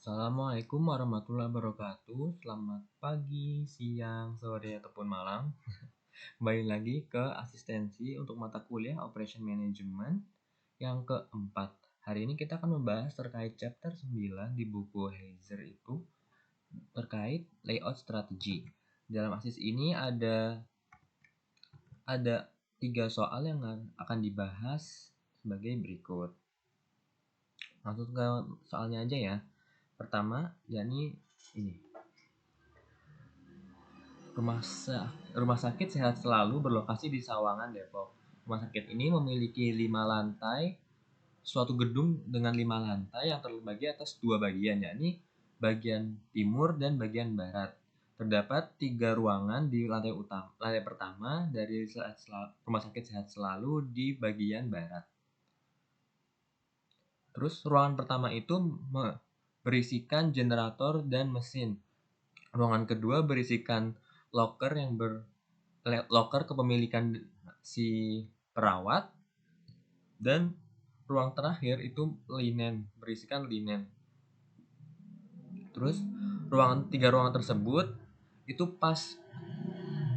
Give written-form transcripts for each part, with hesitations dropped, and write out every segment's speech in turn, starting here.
Assalamualaikum warahmatullahi wabarakatuh. Selamat pagi, siang, sore, ataupun malam. Kembali lagi ke asistensi untuk mata kuliah Operation Management yang keempat. Hari ini kita akan membahas terkait chapter 9 di buku Heiser itu terkait layout strategi. Dalam asis ini ada 3 soal yang akan dibahas sebagai berikut. Langsung ke soalnya aja ya. Pertama, yakni ini. Rumah sakit Sehat Selalu berlokasi di Sawangan, Depok. Rumah sakit ini memiliki 5 lantai, suatu gedung dengan 5 lantai yang terbagi atas 2 bagian, yakni bagian timur dan bagian barat. Terdapat 3 ruangan di lantai pertama dari Rumah Sakit Sehat Selalu di bagian barat. Terus ruangan pertama itu berisikan generator dan mesin. Ruangan kedua berisikan loker kepemilikan si perawat, dan ruang terakhir itu berisikan linen. Terus 3 ruangan tersebut itu pas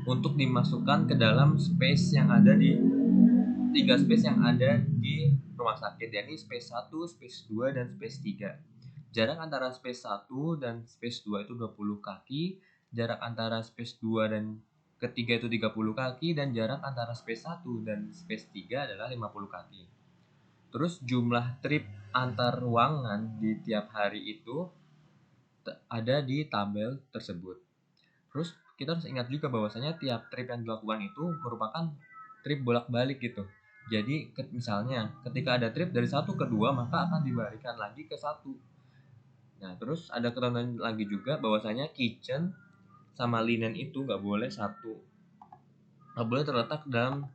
untuk dimasukkan ke dalam space yang ada di 3 space yang ada di rumah sakit, yakni space 1, space 2, dan space 3. Jarak antara space 1 dan space 2 itu 20 kaki, jarak antara space 2 dan ketiga itu 30 kaki, dan jarak antara space 1 dan space 3 adalah 50 kaki. Terus jumlah trip antar ruangan di tiap hari itu ada di tabel tersebut. Terus kita harus ingat juga bahwasanya tiap trip yang dilakukan itu merupakan trip bolak-balik gitu. Jadi misalnya ketika ada trip dari 1 ke 2, maka akan dibalikan lagi ke 1. Nah, terus ada ketentuan lagi juga bahwasanya kitchen sama linen itu nggak boleh terletak dalam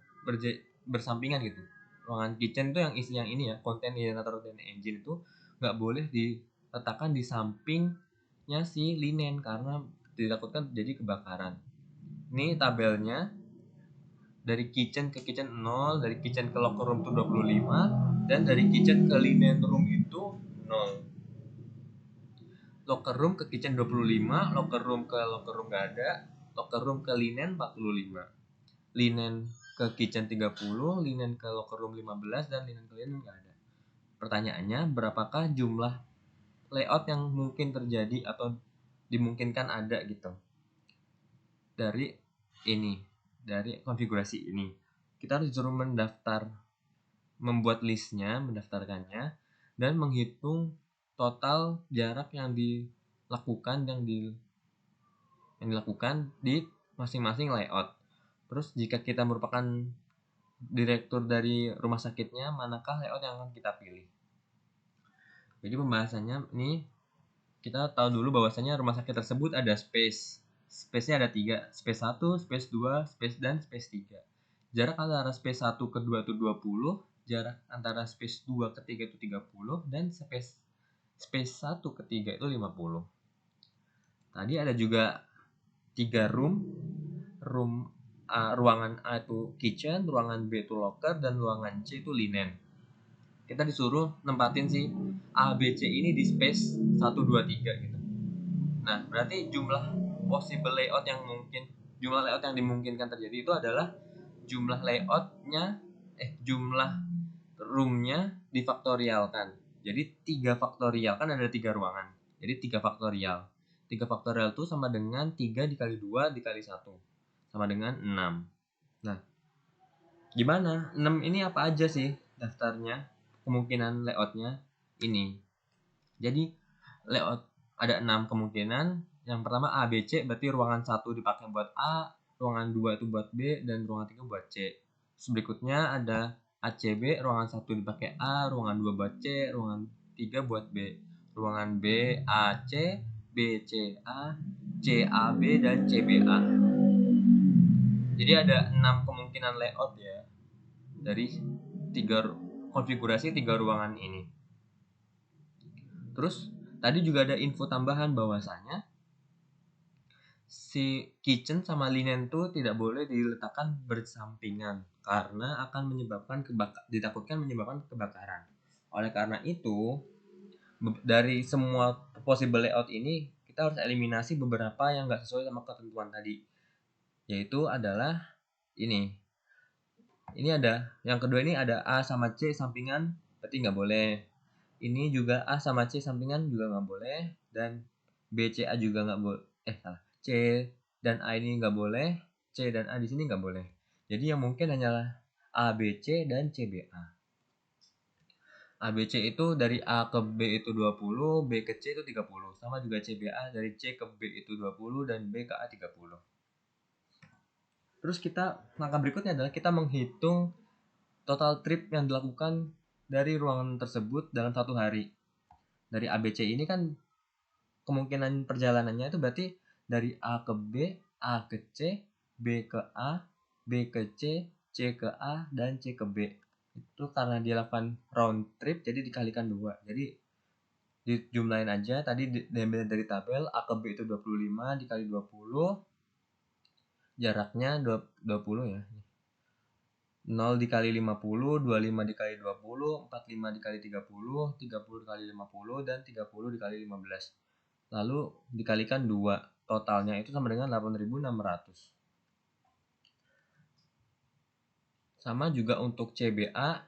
bersampingan gitu. Ruangan kitchen itu yang isi yang ini ya, konten generator dan engine itu nggak boleh diletakkan di sampingnya si linen karena ditakutkan terjadi kebakaran. Ini tabelnya dari kitchen ke kitchen 0, dari kitchen ke locker room itu 25, dan dari kitchen ke linen room itu 0. Locker room ke kitchen 25, locker room ke locker room gak ada, locker room ke linen 45. Linen ke kitchen 30, linen ke locker room 15, dan linen ke linen gak ada. Pertanyaannya, berapakah jumlah layout yang mungkin terjadi atau dimungkinkan ada gitu dari konfigurasi ini? Kita harus disuruh membuat listnya, mendaftarkannya, dan menghitung total jarak yang dilakukan di masing-masing layout. Terus jika kita merupakan direktur dari rumah sakitnya, manakah layout yang akan kita pilih? Jadi pembahasannya ini kita tahu dulu bahwasanya rumah sakit tersebut ada space-nya ada 3, space 1, space 2, dan space 3. Jarak antara space 1 ke 2 itu 20, jarak antara space 2 ke 3 itu 30, dan space 1 ke 3 itu 50. Tadi ada juga 3 ruangan A itu kitchen, ruangan B itu locker, dan ruangan C itu linen. Kita disuruh nempatin si A, B, C ini di space 1, 2, 3 gitu. Nah, berarti jumlah layout yang dimungkinkan terjadi itu adalah jumlah roomnya difaktorialkan. Jadi 3 faktorial, kan ada 3 ruangan. Jadi 3 faktorial. 3 faktorial itu sama dengan 3 dikali 2 dikali 1. Sama dengan 6. Nah, gimana? 6 ini apa aja sih daftarnya? Kemungkinan layoutnya ini. Jadi layout ada 6 kemungkinan. Yang pertama A, B, C, berarti ruangan 1 dipakai buat A, ruangan 2 itu buat B, dan ruangan 3 buat C. Terus berikutnya ada ACB, ruangan 1 dipakai A, ruangan 2 buat C, ruangan 3 buat B. Ruangan B, AC, B, C, A, C, A, B, dan C, B, A. Jadi ada 6 kemungkinan layout ya dari konfigurasi 3 ruangan ini. Terus tadi juga ada info tambahan bahwasanya si kitchen sama linen tuh tidak boleh diletakkan bersampingan karena akan ditakutkan menyebabkan kebakaran. Oleh karena itu, dari semua possible layout ini kita harus eliminasi beberapa yang nggak sesuai sama ketentuan tadi, yaitu adalah ini ada yang kedua, ini ada A sama C sampingan, berarti nggak boleh. Ini juga A sama C sampingan juga nggak boleh, dan B C A juga nggak boleh. Salah, C dan A ini nggak boleh, C dan A di sini nggak boleh. Jadi yang mungkin hanyalah A B C dan C B A. A B C itu dari A ke B itu 20, B ke C itu 30. Sama juga C B A dari C ke B itu 20 dan B ke A 30. Terus langkah berikutnya adalah kita menghitung total trip yang dilakukan dari ruangan tersebut dalam satu hari. Dari ABC ini kan kemungkinan perjalanannya itu berarti dari A ke B, A ke C, B ke A, B ke C, C ke A, dan C ke B. Itu karena dia lakukan round trip, jadi dikalikan 2. Jadi dijumlahin aja, tadi diambil dari tabel, A ke B itu 25 dikali 20, jaraknya 20 ya. 0 dikali 50, 25 dikali 20, 45 dikali 30, 30 dikali 50, dan 30 dikali 15. Lalu dikalikan 2. Totalnya itu sama dengan 8.600. Sama juga untuk CBA,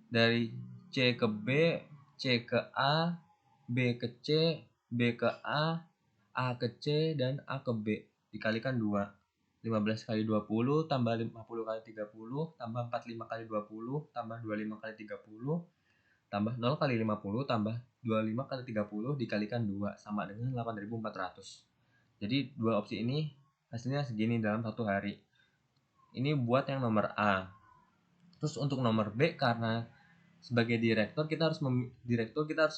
dari C ke B, C ke A, B ke C, B ke A ke C, dan A ke B. Dikalikan 2. 15 kali 20 tambah 50 kali 30 tambah 45 kali 20 tambah 25 kali 30 tambah 0 kali 50 tambah 25 kali 30 dikalikan 2 sama dengan 8.400. Jadi dua opsi ini hasilnya segini dalam satu hari. Ini buat yang nomor A. Terus untuk nomor B, karena sebagai direktur kita harus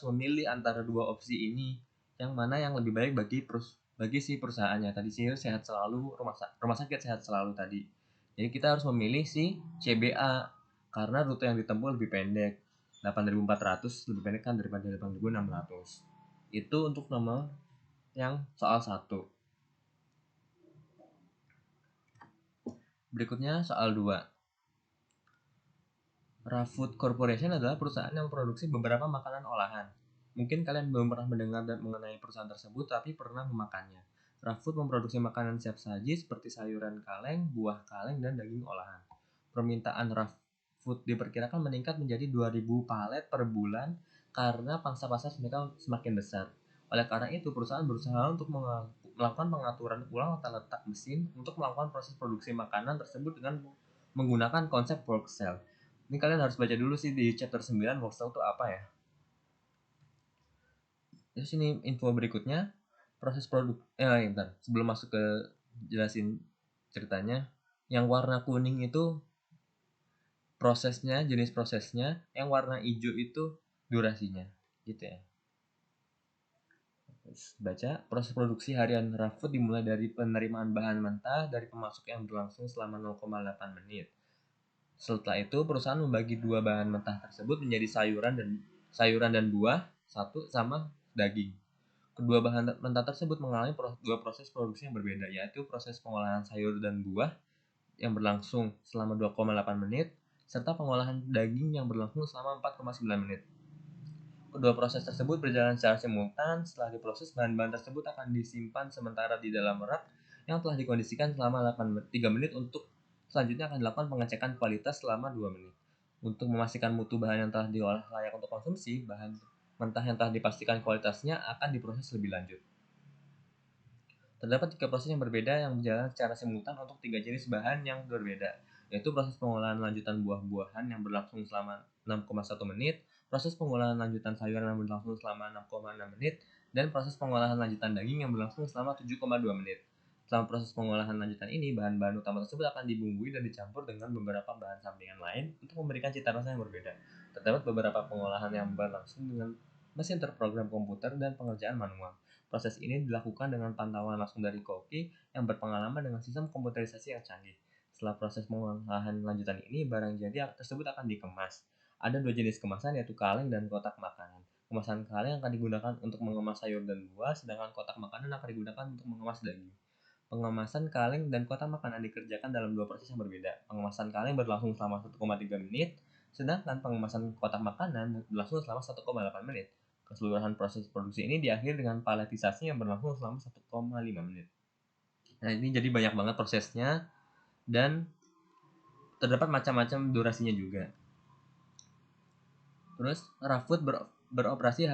memilih antara dua opsi ini, yang mana yang lebih baik bagi si perusahaannya. Tadi sih sehat selalu, rumah sakit sehat selalu tadi. Jadi kita harus memilih si CBA karena rute yang ditempuh lebih pendek. 8.400 lebih pendek kan daripada 8.600. Itu untuk nomor yang soal 1. Berikutnya soal 2. Raw Food Corporation adalah perusahaan yang memproduksi beberapa makanan olahan. Mungkin kalian belum pernah mendengar mengenai perusahaan tersebut, tapi pernah memakannya. Raw Food memproduksi makanan siap saji seperti sayuran kaleng, buah kaleng, dan daging olahan. Permintaan Raw Food diperkirakan meningkat menjadi 2.000 palet per bulan karena pangsa pasar mereka semakin besar. Oleh karena itu, perusahaan berusaha untuk melakukan pengaturan ulang letak mesin untuk melakukan proses produksi makanan tersebut dengan menggunakan konsep work cell. Ini kalian harus baca dulu sih di chapter 9 work cell itu apa ya. Terus ini info berikutnya, proses bentar. Sebelum masuk ke jelasin ceritanya, yang warna kuning itu prosesnya, jenis prosesnya, yang warna hijau itu durasinya, gitu ya. Terus baca, proses produksi harian raw food dimulai dari penerimaan bahan mentah dari pemasok yang berlangsung selama 0,8 menit. Setelah itu, perusahaan membagi dua bahan mentah tersebut menjadi sayuran dan buah, satu sama daging. Kedua bahan mentah tersebut mengalami dua proses produksi yang berbeda, yaitu proses pengolahan sayur dan buah yang berlangsung selama 2,8 menit, serta pengolahan daging yang berlangsung selama 4,9 menit. Kedua proses tersebut berjalan secara simultan. Setelah diproses, bahan-bahan tersebut akan disimpan sementara di dalam rak yang telah dikondisikan selama 3 menit. Untuk selanjutnya akan dilakukan pengecekan kualitas selama 2 menit. Untuk memastikan mutu bahan yang telah diolah layak untuk konsumsi, bahan mentah yang telah dipastikan kualitasnya akan diproses lebih lanjut. Terdapat 3 proses yang berbeda yang berjalan secara simultan untuk 3 jenis bahan yang berbeda, yaitu proses pengolahan lanjutan buah-buahan yang berlangsung selama 6,1 menit, proses pengolahan lanjutan sayuran yang berlangsung selama 6,6 menit, dan proses pengolahan lanjutan daging yang berlangsung selama 7,2 menit. Selama proses pengolahan lanjutan ini, bahan-bahan utama tersebut akan dibumbui dan dicampur dengan beberapa bahan sampingan lain untuk memberikan cita rasa yang berbeda. Terdapat beberapa pengolahan yang berlangsung dengan mesin terprogram komputer dan pengerjaan manual. Proses ini dilakukan dengan pantauan langsung dari koki yang berpengalaman dengan sistem komputerisasi yang canggih. Setelah proses pengolahan lanjutan ini, barang jadi tersebut akan dikemas. Ada 2 jenis kemasan, yaitu kaleng dan kotak makanan. Kemasan kaleng akan digunakan untuk mengemas sayur dan buah, sedangkan kotak makanan akan digunakan untuk mengemas daging. Pengemasan kaleng dan kotak makanan dikerjakan dalam 2 proses yang berbeda. Pengemasan kaleng berlangsung selama 1,3 menit, sedangkan pengemasan kotak makanan berlangsung selama 1,8 menit. Keseluruhan proses produksi ini diakhiri dengan paletisasi yang berlangsung selama 1,5 menit. Nah, ini jadi banyak banget prosesnya dan terdapat macam-macam durasinya juga. Terus Rafood beroperasi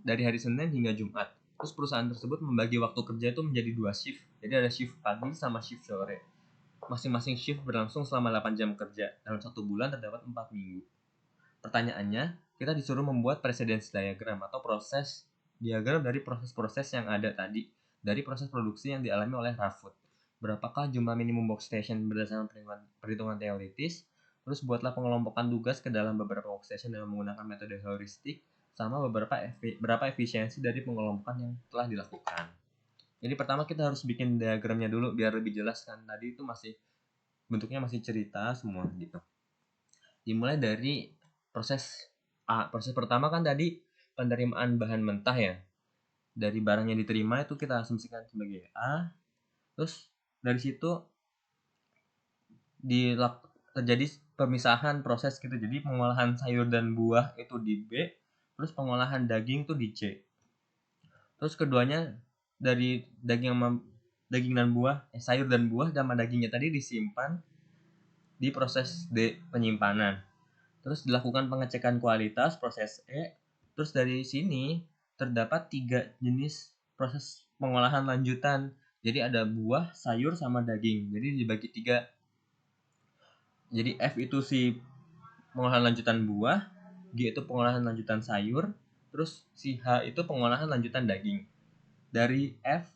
dari hari Senin hingga Jumat. Terus perusahaan tersebut membagi waktu kerja itu menjadi 2 shift. Jadi ada shift pagi sama shift sore. Masing-masing shift berlangsung selama 8 jam kerja. Dalam 1 bulan terdapat 4 minggu. Pertanyaannya, kita disuruh membuat precedence diagram atau diagram dari proses-proses yang ada tadi, dari proses produksi yang dialami oleh Rafood. Berapakah jumlah minimum workstation berdasarkan perhitungan teoritis? Terus buatlah pengelompokan tugas ke dalam beberapa workstation dengan menggunakan metode heuristik, sama berapa efisiensi dari pengelompokan yang telah dilakukan. Jadi pertama kita harus bikin diagramnya dulu biar lebih jelas kan. Tadi itu bentuknya masih cerita semua gitu. Dimulai dari proses A. Proses pertama kan tadi penerimaan bahan mentah ya. Dari barang yang diterima itu kita asumsikan sebagai A. Terus dari situ terjadi pemisahan proses gitu. Jadi pengolahan sayur dan buah itu di B, terus pengolahan daging itu di C. Terus keduanya dari daging dan buah, sayur dan buah sama dagingnya tadi disimpan di proses D, penyimpanan. Terus dilakukan pengecekan kualitas proses E. Terus dari sini terdapat 3 jenis proses pengolahan lanjutan. Jadi ada buah, sayur, sama daging. Jadi dibagi 3. Jadi F itu si pengolahan lanjutan buah, G itu pengolahan lanjutan sayur, terus si H itu pengolahan lanjutan daging. Dari F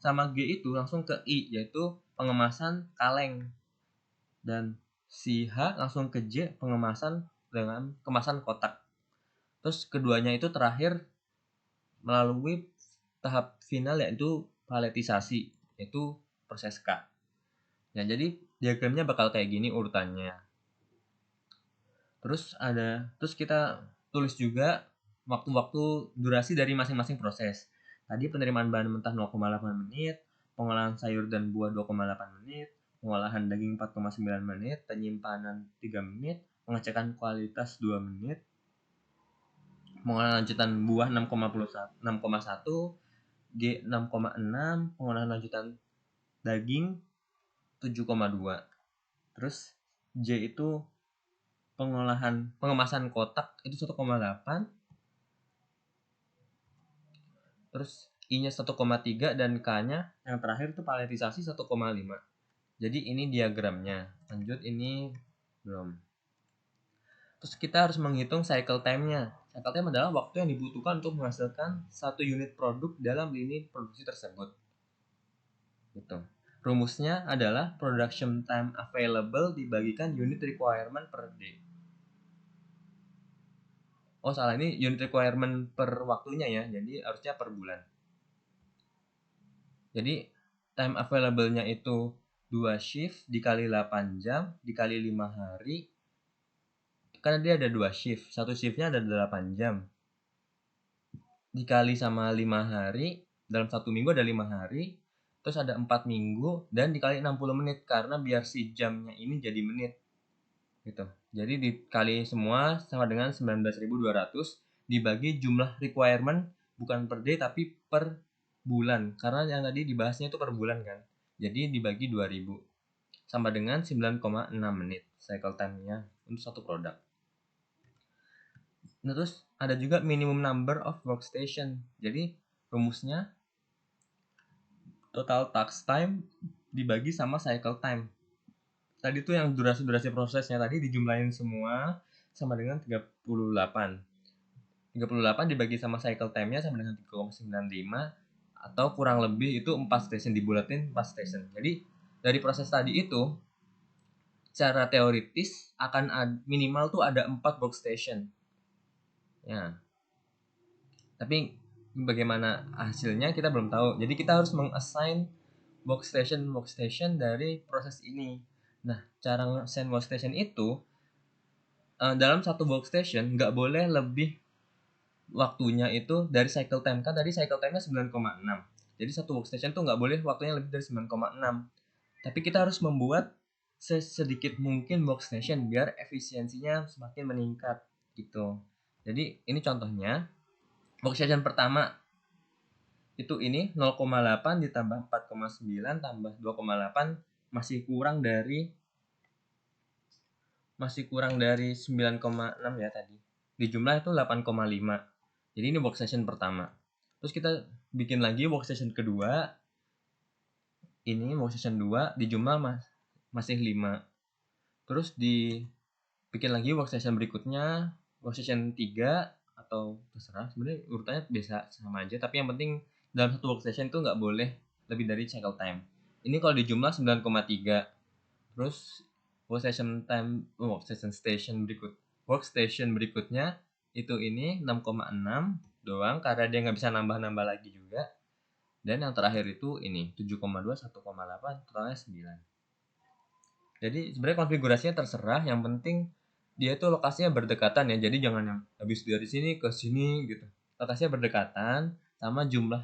sama G itu langsung ke I, yaitu pengemasan kaleng. Dan si H langsung ke J, pengemasan dengan kemasan kotak. Terus keduanya itu terakhir melalui tahap final yaitu paletisasi, yaitu proses K. Nah, jadi diagramnya bakal kayak gini urutannya. Terus kita tulis juga waktu-waktu durasi dari masing-masing proses. Tadi penerimaan bahan mentah 0,8 menit, pengolahan sayur dan buah 2,8 menit, pengolahan daging 4,9 menit, penyimpanan 3 menit, pengecekan kualitas 2 menit, pengolahan lanjutan buah 6,1, G 6,6, pengolahan lanjutan daging 7,2. Terus J itu pengemasan kotak itu 1,8. Terus I-nya 1,3 dan K-nya yang terakhir itu paletisasi 1,5. Jadi ini diagramnya. Lanjut ini belum. Terus kita harus menghitung cycle time-nya. Cycle time adalah waktu yang dibutuhkan untuk menghasilkan 1 unit produk dalam lini produksi tersebut. Gitu. Rumusnya adalah production time available dibagikan unit requirement per day. Oh salah, ini unit requirement per waktunya ya, jadi harusnya per bulan. Jadi time available-nya itu 2 shift dikali 8 jam dikali 5 hari. Karena dia ada 2 shift, satu shiftnya ada 8 jam. Dikali sama 5 hari, dalam 1 minggu ada 5 hari, terus ada 4 minggu, dan dikali 60 menit, karena biar si jamnya ini jadi menit. Gitu. Jadi dikali semua sama dengan 19.200 dibagi jumlah requirement bukan per day tapi per bulan. Karena yang tadi dibahasnya itu per bulan kan. Jadi dibagi 2000 sama dengan 9,6 menit cycle time-nya untuk satu produk. Nah, terus ada juga minimum number of workstation. Jadi rumusnya total task time dibagi sama cycle time. Tadi tuh yang durasi prosesnya tadi dijumlahin semua sama dengan 38. 38 dibagi sama cycle time-nya sama dengan 3,95 atau kurang lebih itu 4 station, dibulatin 4 station. Jadi dari proses tadi itu secara teoritis akan minimal tuh ada 4 workstation. Ya. Tapi bagaimana hasilnya kita belum tahu. Jadi kita harus meng-assign workstation dari proses ini. Nah, cara nge-assign workstation itu dalam satu workstation nggak boleh lebih waktunya itu dari cycle time. Kan tadi cycle time-nya 9,6. Jadi satu workstation tuh nggak boleh waktunya lebih dari 9,6. Tapi kita harus membuat sedikit mungkin workstation biar efisiensinya semakin meningkat gitu. Jadi ini contohnya. Workstation pertama itu ini 0,8 ditambah 4,9 tambah 2,8 masih kurang dari 9,6 ya tadi. Di jumlah itu 8,5. Jadi ini workstation pertama. Terus kita bikin lagi workstation kedua. Ini workstation 2 di jumlah masih 5. Terus bikin lagi workstation berikutnya, workstation 3 atau terserah, sebenarnya urutannya biasa sama aja, tapi yang penting dalam satu workstation itu nggak boleh lebih dari cycle time. Ini kalau di jumlah 9,3. Terus workstation berikutnya itu ini 6,6 doang karena dia nggak bisa nambah-nambah lagi juga. Dan yang terakhir itu ini 7,2, 1,8, totalnya 9. Jadi sebenarnya konfigurasinya terserah, yang penting dia itu lokasinya berdekatan ya. Jadi jangan yang habis dari sini ke sini gitu. Lokasinya berdekatan sama jumlah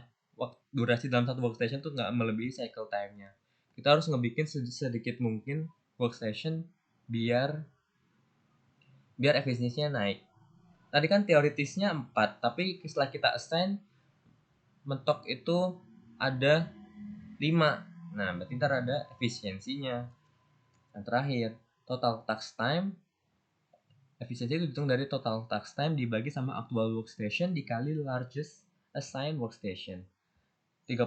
durasi dalam satu workstation tuh nggak melebihi cycle time-nya. Kita harus ngebikin sedikit mungkin workstation biar efisiensinya naik. Tadi kan teoritisnya 4, tapi setelah kita assign mentok itu ada 5. Nah, berarti ntar ada efisiensinya. Yang terakhir, total task time. Efisiensi itu dihitung dari total task time dibagi sama actual workstation dikali largest assigned workstation. 38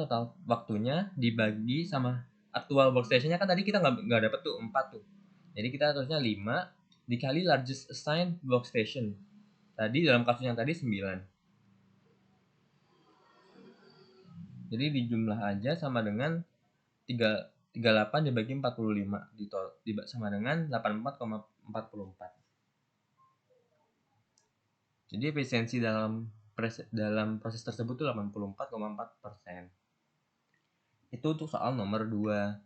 total waktunya dibagi sama actual workstationnya, kan tadi kita nggak dapet tuh 4 tuh. Jadi kita harusnya 5 dikali largest assigned workstation. Tadi dalam kasus yang tadi 9. Jadi dijumlah aja sama dengan 38 dibagi 45 sama dengan 84,44. Jadi efisiensi dalam proses tersebut tuh 84,4%. Itu untuk soal nomor 2.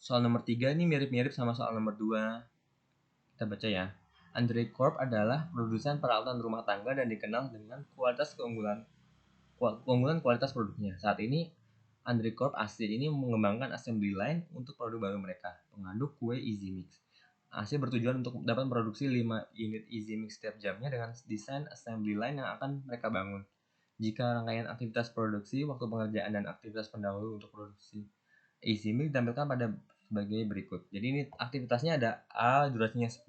Soal nomor 3 ini mirip-mirip sama soal nomor 2. Kita baca ya. Andrei Corp adalah produsen peralatan rumah tangga dan dikenal dengan keunggulan kualitas produknya. Saat ini Andrei Corp AC ini mengembangkan assembly line untuk produk baru mereka, pengaduk kue Easy Mix. AC bertujuan untuk dapat memproduksi 5 unit Easy Mix setiap jamnya dengan desain assembly line yang akan mereka bangun. Jika rangkaian aktivitas produksi, waktu pengerjaan dan aktivitas pendahulu untuk produksi Easy Mix ditampilkan pada sebagai berikut. Jadi ini aktivitasnya ada A, durasinya 10,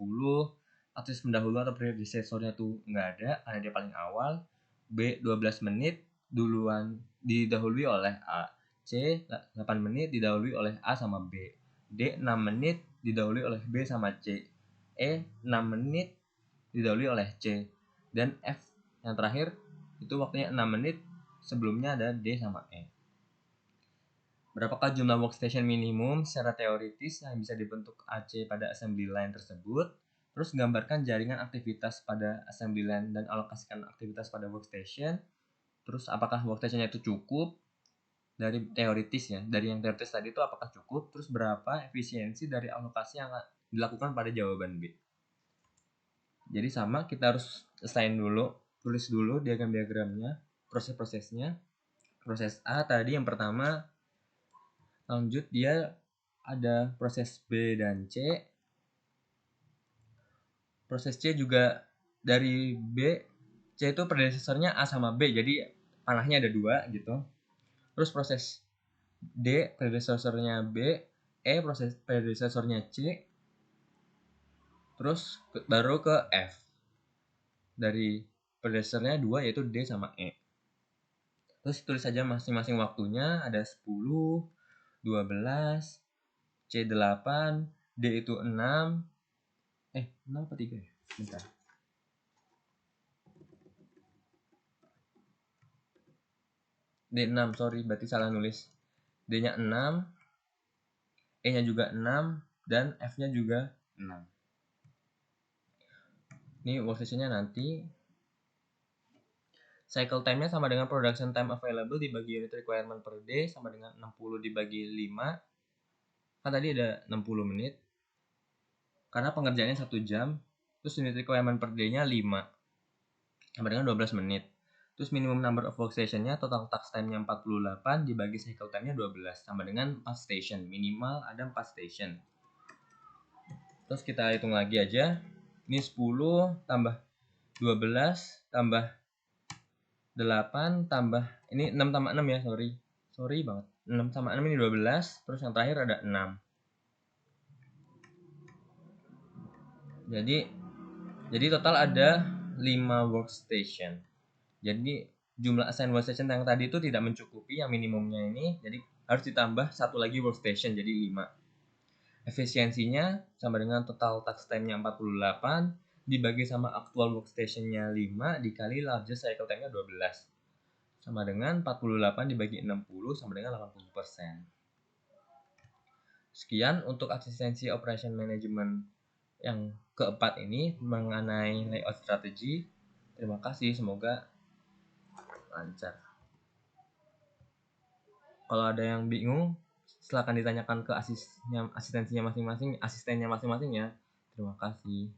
aktivitas pendahulu atau predecessornya tuh nggak ada karena dia paling awal. B, 12 menit didahului oleh A. C, 8 menit didahului oleh A sama B. D, 6 menit didahului oleh B sama C. E, 6 menit didahului oleh C. Dan F yang terakhir itu waktunya 6 menit, sebelumnya ada D sama E. Berapakah jumlah workstation minimum secara teoritis yang bisa dibentuk AC pada assembly line tersebut? Terus gambarkan jaringan aktivitas pada assembly line dan alokasikan aktivitas pada workstation. Terus apakah workstationnya itu cukup? Dari teoritis ya, dari yang teoritis tadi itu apakah cukup? Terus berapa efisiensi dari alokasi yang dilakukan pada jawaban B? Jadi sama, kita harus assign dulu, tulis dulu diagram-diagramnya, proses-prosesnya. Proses A tadi yang pertama, lanjut dia ada proses B dan C. Proses C juga dari B, C itu predecessornya A sama B, jadi panahnya ada 2 gitu. Terus proses D predecessornya B, E predecessornya C, terus baru ke F. Dari predecessornya 2 yaitu D sama E. Terus tulis saja masing-masing waktunya, ada 10, 12, C 8, D itu 6. 6 apa 3 ya? Bentar. D 6, sorry, berarti salah nulis. D-nya 6, E-nya juga 6, dan F-nya juga 6. Ini workstation-nya nanti. Cycle time-nya sama dengan production time available dibagi unit requirement per day sama dengan 60 dibagi 5. Kan tadi ada 60 menit. Karena pengerjaannya 1 jam. Terus unit requirement per day-nya 5. Sama dengan 12 menit. Terus minimum number of workstation-nya total task time-nya 48 dibagi cycle time-nya 12. Sama dengan 4 station. Minimal ada 4 station. Terus kita hitung lagi aja. Ini 10 tambah 12 tambah 8 tambah ini 6 tambah 6 ya, sorry banget. 6 sama 6 ini 12, terus yang terakhir ada 6. Jadi total ada 5 workstation. Jadi jumlah assign workstation yang tadi itu tidak mencukupi yang minimumnya ini, jadi harus ditambah satu lagi workstation jadi 5. Efisiensinya sama dengan total task time-nya 48 dibagi sama actual workstation-nya 5 dikali largest cycle time-nya 12. Sama dengan 48 dibagi 60 sama dengan 80%. Sekian untuk asistensi operation management yang keempat ini mengenai layout strategi. Terima kasih, semoga lancar. Kalau ada yang bingung, silakan ditanyakan ke asistennya masing-masing ya. Terima kasih.